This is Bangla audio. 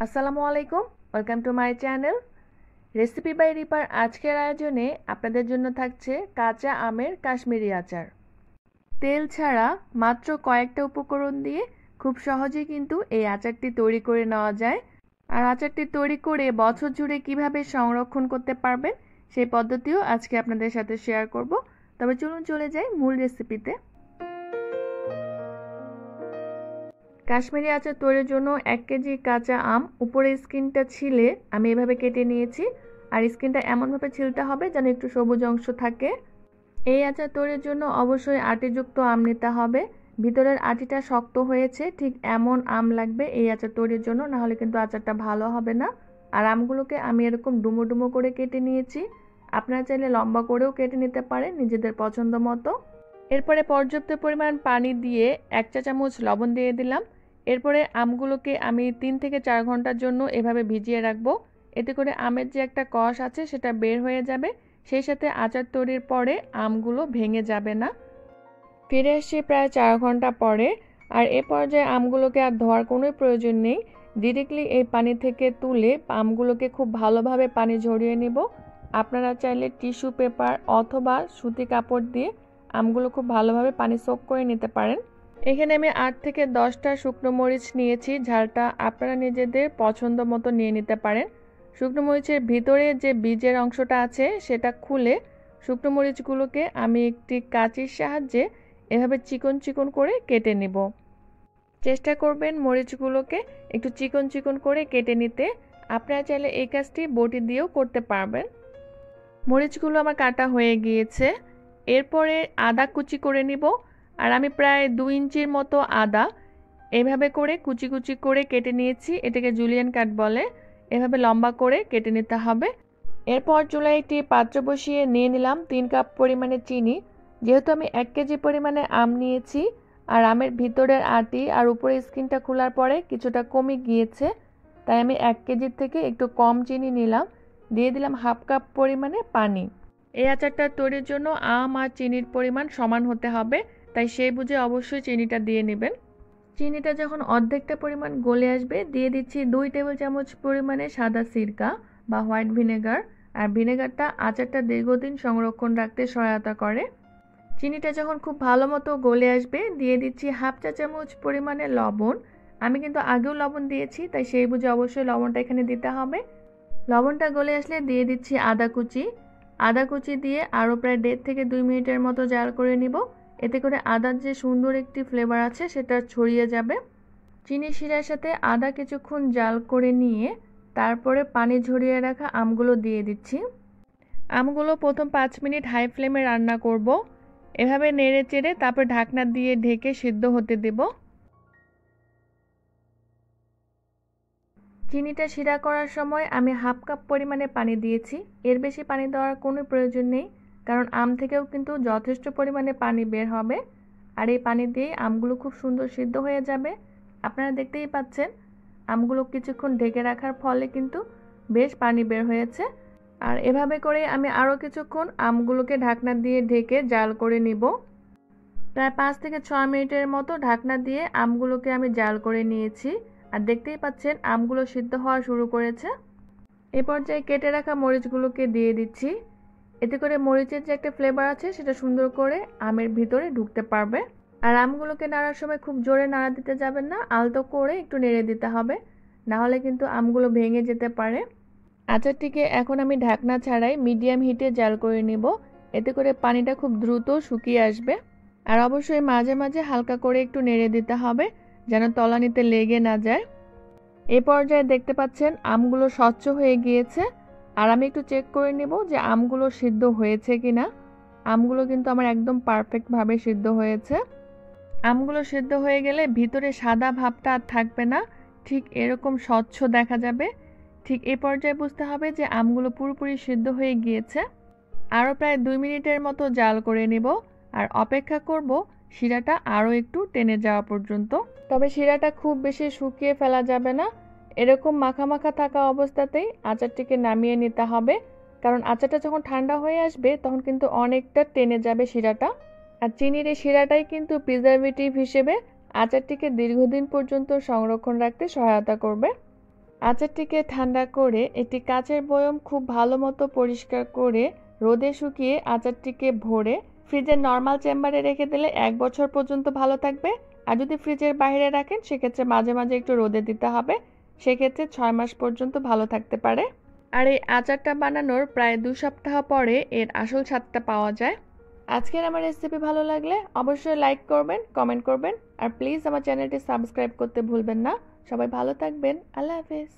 আসসালামু আলাইকুম, welcome to my channel recipe by রিপার। আজকের আয়োজনে আপনাদের জন্য থাকছে কাঁচা আমের কাশ্মীরি আচার। তেল ছাড়া মাত্র কয়েকটা উপকরণ দিয়ে খুব সহজেই কিন্তু এই আচারটি তৈরি করে নেওয়া যায়। আর আচারটি তৈরি করে বছর জুড়ে কিভাবে সংরক্ষণ করতে পারবেন সেই পদ্ধতিও আজকে আপনাদের সাথে শেয়ার করব। তবে চলুন চলে যাই মূল রেসিপিতে। কাশ্মীরি আচার তৈরির জন্য 1 কেজি কাঁচা আম উপরের স্কিনটা ছিলে আমি এভাবে কেটে নিয়েছি। আর স্কিনটা এমনভাবে ছিলতে হবে যেন একটু সবুজ অংশ থাকে। এই আচার তৈরির জন্য অবশ্যই আটিযুক্ত আম নিতে হবে। ভিতরের আটিটা শক্ত হয়েছে ঠিক এমন আম লাগবে এই আচার তৈরির জন্য, নাহলে কিন্তু আচারটা ভালো হবে না। আর আমগুলোকে আমি এরকম ডুমো ডুমো করে কেটে নিয়েছি। আপনারা চাইলে লম্বা করেও কেটে নিতে পারেন নিজেদের পছন্দ মতো। এরপরে পর্যাপ্ত পরিমাণ পানি দিয়ে 1 চা চামচ লবণ দিয়ে দিলাম। এরপরে আমগুলোকে আমি 3 থেকে 4 ঘন্টার জন্য এভাবে ভিজিয়ে রাখবো। এতে করে আমের যে একটা কষ আছে সেটা বের হয়ে যাবে, সেই সাথে আচার তৈরির পরে আমগুলো ভেঙে যাবে না। ফিরে এসেছি প্রায় 4 ঘন্টা পরে। আর এ পর্যায়ে আমগুলোকে আর ধোয়ার কোনো প্রয়োজন নেই। ডিরেক্টলি এই পানি থেকে তুলে আমগুলোকে খুব ভালোভাবে পানি ঝরিয়ে নিব। আপনারা চাইলে টিস্যু পেপার অথবা সুতি কাপড় দিয়ে আমগুলো খুব ভালোভাবে পানি সোক করে নিতে পারেন। এখানে আমি 8 থেকে 10টা শুকনো মরিচ নিয়েছি। ঝালটা আপনারা নিজেদের পছন্দ মতো নিয়ে নিতে পারেন। শুকনো মরিচের ভিতরে যে বীজের অংশটা আছে সেটা খুলে শুকনো মরিচগুলোকে আমি একটি কাঁচির সাহায্যে এভাবে চিকন চিকন করে কেটে নিব। চেষ্টা করবেন মরিচগুলোকে একটু চিকন চিকন করে কেটে নিতে। আপনারা চাইলে এই কাজটি বটি দিয়েও করতে পারবেন। মরিচগুলো আমার কাটা হয়ে গিয়েছে। এরপরে আদা কুচি করে নিব। আর আমি প্রায় 2 ইঞ্চির মতো আদা এভাবে করে কুচি কুচি করে কেটে নিয়েছি। এটাকে জুলিয়ান কাট বলে। এভাবে লম্বা করে কেটে নিতে হবে। এরপর চুলায় একটি পাত্র বসিয়ে নিয়ে নিলাম 3 কাপ পরিমাণে চিনি। যেহেতু আমি 1 কেজি পরিমাণে আম নিয়েছি আর আমের ভিতরের আটি আর উপরের স্কিনটা খোলার পরে কিছুটা কমে গিয়েছে, তাই আমি 1 কেজির থেকে একটু কম চিনি নিলাম। দিয়ে দিলাম হাফ কাপ পরিমাণে পানি। এই আচারটা তৈরির জন্য আম আর চিনির পরিমাণ সমান হতে হবে, তাই সেই বুঝে অবশ্যই চিনিটা দিয়ে নেবেন। চিনিটা যখন অর্ধেকটা পরিমাণ গলে আসবে দিয়ে দিচ্ছি 2 টেবিল চামচ পরিমাণে সাদা সিরকা বা হোয়াইট ভিনেগার। আর ভিনেগারটা আচারটা দীর্ঘদিন সংরক্ষণ রাখতে সহায়তা করে। চিনিটা যখন খুব ভালো মতো গলে আসবে দিয়ে দিচ্ছি হাফ চা চামচ পরিমাণে লবণ। আমি কিন্তু আগেও লবণ দিয়েছি, তাই সেই বুঝে অবশ্যই লবণটা এখানে দিতে হবে। লবণটা গলে আসলে দিয়ে দিচ্ছি আদা কুচি। আদা কুচি দিয়ে আরও প্রায় 1.5 থেকে 2 মিনিটের মতো জাল করে নিব। এতে করে আদার যে সুন্দর একটি ফ্লেভার আছে সেটা ছড়িয়ে যাবে। চিনি শিরার সাথে আদা কিছুক্ষণ জাল করে নিয়ে তারপরে পানি ঝরিয়ে রাখা আমগুলো দিয়ে দিচ্ছি। আমগুলো প্রথম 5 মিনিট হাই ফ্লেমে রান্না করব। এভাবে নেড়ে চেড়ে তারপর ঢাকনা দিয়ে ঢেকে সিদ্ধ হতে দেব। চিনিটা শিরা করার সময় আমি হাফ কাপ পরিমাণে পানি দিয়েছি। এর বেশি পানি দেওয়ার কোনো প্রয়োজন নেই, কারণ আম থেকেও কিন্তু যথেষ্ট পরিমাণে পানি বের হবে। আর এই পানি দিয়েই আমগুলো খুব সুন্দর সিদ্ধ হয়ে যাবে। আপনারা দেখতেই পাচ্ছেন আমগুলো কিছুক্ষণ ঢেকে রাখার ফলে কিন্তু বেশ পানি বের হয়েছে। আর এভাবে করে আমি আরও কিছুক্ষণ আমগুলোকে ঢাকনা দিয়ে ঢেকে জাল করে নিব। প্রায় 5 থেকে 6 মিনিটের মতো ঢাকনা দিয়ে আমগুলোকে আমি জাল করে নিয়েছি। আর দেখতেই পাচ্ছেন আমগুলো সিদ্ধ হওয়া শুরু করেছে। এ পর্যায়ে কেটে রাখা মরিচগুলোকে দিয়ে দিচ্ছি। এতে করে মরিচের যে একটা ফ্লেভার আছে সেটা সুন্দর করে আমের ভিতরে ঢুকতে পারবে। আর আমগুলোকে নাড়ার সময় খুব জোরে নাড়া দিতে যাবেন না, আলতো করে একটু নেড়ে দিতে হবে, না হলে কিন্তু আমগুলো ভেঙে যেতে পারে। আচারটিকে এখন আমি ঢাকনা ছাড়াই মিডিয়াম হিটে জাল করে নিব। এতে করে পানিটা খুব দ্রুত শুকিয়ে আসবে। আর অবশ্যই মাঝে মাঝে হালকা করে একটু নেড়ে দিতে হবে যেন তলানিতে লেগে না যায়। এই পর্যায়ে দেখতে পাচ্ছেন আমগুলো স্বচ্ছ হয়ে গিয়েছে। আর আমি একটু চেক করে নেব যে আমগুলো সিদ্ধ হয়েছে কিনা। আমগুলো কিন্তু আমার একদম পারফেক্টভাবে সিদ্ধ হয়েছে। আমগুলো সিদ্ধ হয়ে গেলে ভিতরে সাদা ভাবটা আর থাকবে না, ঠিক এরকম স্বচ্ছ দেখা যাবে। ঠিক এই পর্যায়ে বুঝতে হবে যে আমগুলো পুরোপুরি সিদ্ধ হয়ে গিয়েছে। আরও প্রায় 2 মিনিটের মতো জাল করে নেব। আর অপেক্ষা করব শিরাটা আরও একটু টেনে যাওয়া পর্যন্ত। তবে শিরাটা খুব বেশি শুকিয়ে ফেলা যাবে না। এরকম মাখা মাখা থাকা অবস্থাতেই আচারটিকে নামিয়ে নিতে হবে, কারণ আচারটা যখন ঠান্ডা হয়ে আসবে তখন কিন্তু অনেকটা টেনে যাবে শিরাটা। আর চিনির এই শিরাটাই কিন্তু প্রিজারভেটিভ হিসেবে আচারটিকে দীর্ঘদিন পর্যন্ত সংরক্ষণ রাখতে সহায়তা করবে। আচারটিকে ঠান্ডা করে একটি কাচের বয়ম খুব ভালো মতো পরিষ্কার করে রোদে শুকিয়ে আচারটিকে ভরে ফ্রিজের নর্মাল চেম্বারে রেখে দিলে 1 বছর পর্যন্ত ভালো থাকবে। আর যদি ফ্রিজের বাইরে রাখেন সেক্ষেত্রে মাঝে মাঝে একটু রোদে দিতে হবে, সেক্ষেত্রে 6 মাস পর্যন্ত ভালো থাকতে পারে। আর এই আচারটা বানানোর প্রায় 2 সপ্তাহ পরে এর আসল স্বাদটা পাওয়া যায়। আজকের আমার রেসিপি ভালো লাগলে অবশ্যই লাইক করবেন, কমেন্ট করবেন আর প্লিজ আমার চ্যানেলটি সাবস্ক্রাইব করতে ভুলবেন না। সবাই ভালো থাকবেন। আল্লাহ হাফেজ।